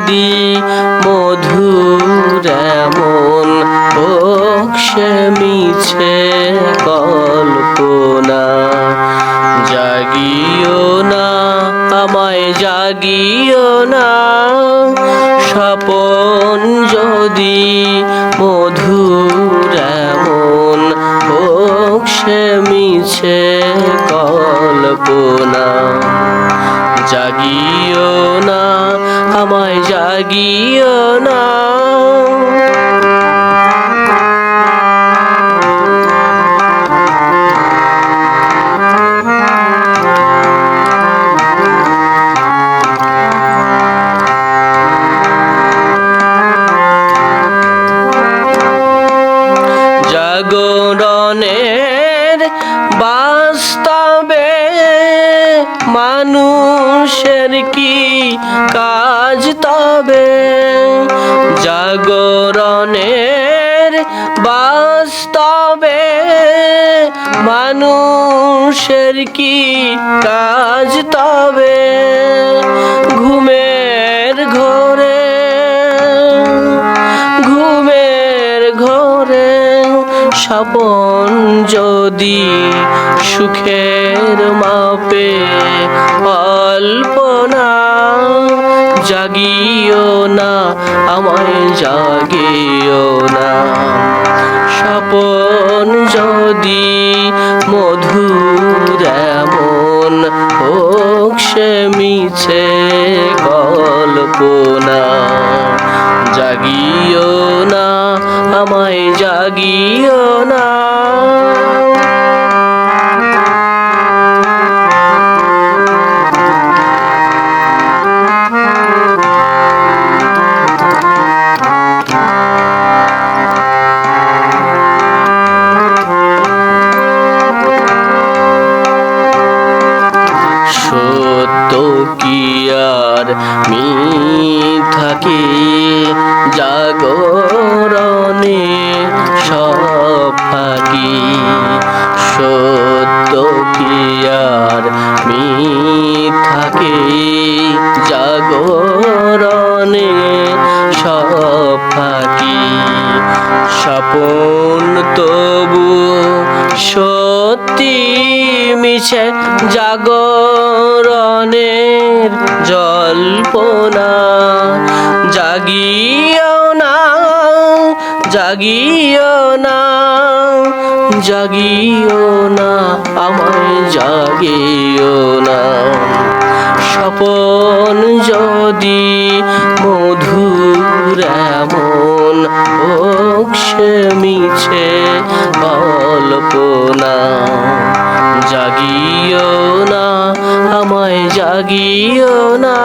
যদি মধুর এমন হোক সে মিছে কল্পনা। জাগিও না আমায় জাগিও না, স্বপন যদি মধুর এমন হোক সে মিছে কল্পনা। জাগিও না আমায় জাগিও না। জাগরণের বাস্তবে মানুষের কি কাজ তবে? জাগরণের বাস্তবে মানুষের কি কাজ তবে? ঘুমের ঘোরে স্বপন যদি সুখের মাপে অল্পনা। জাগিও না আমায় জাগিও না, স্বপন যদি মধুর এমন হোক সে মিছে কল্পনা। জাগিও না আমায় জাগিও না। সত্য কি আর মিথ্যা কি জাগরণে সব ফাঁকি? সত্য কি আর মিথ্যা কি জাগরণে সব ফাঁকি? স্বপন তবু সত্যি মিছে জাগরণের জল্পনা। জাগিও না জাগিও না জাগিও না আমায় জাগিও না, স্বপন যদি মধুর এমন হোক সে মিছে কল্পনা। জাগিও না আমায় জাগিও না।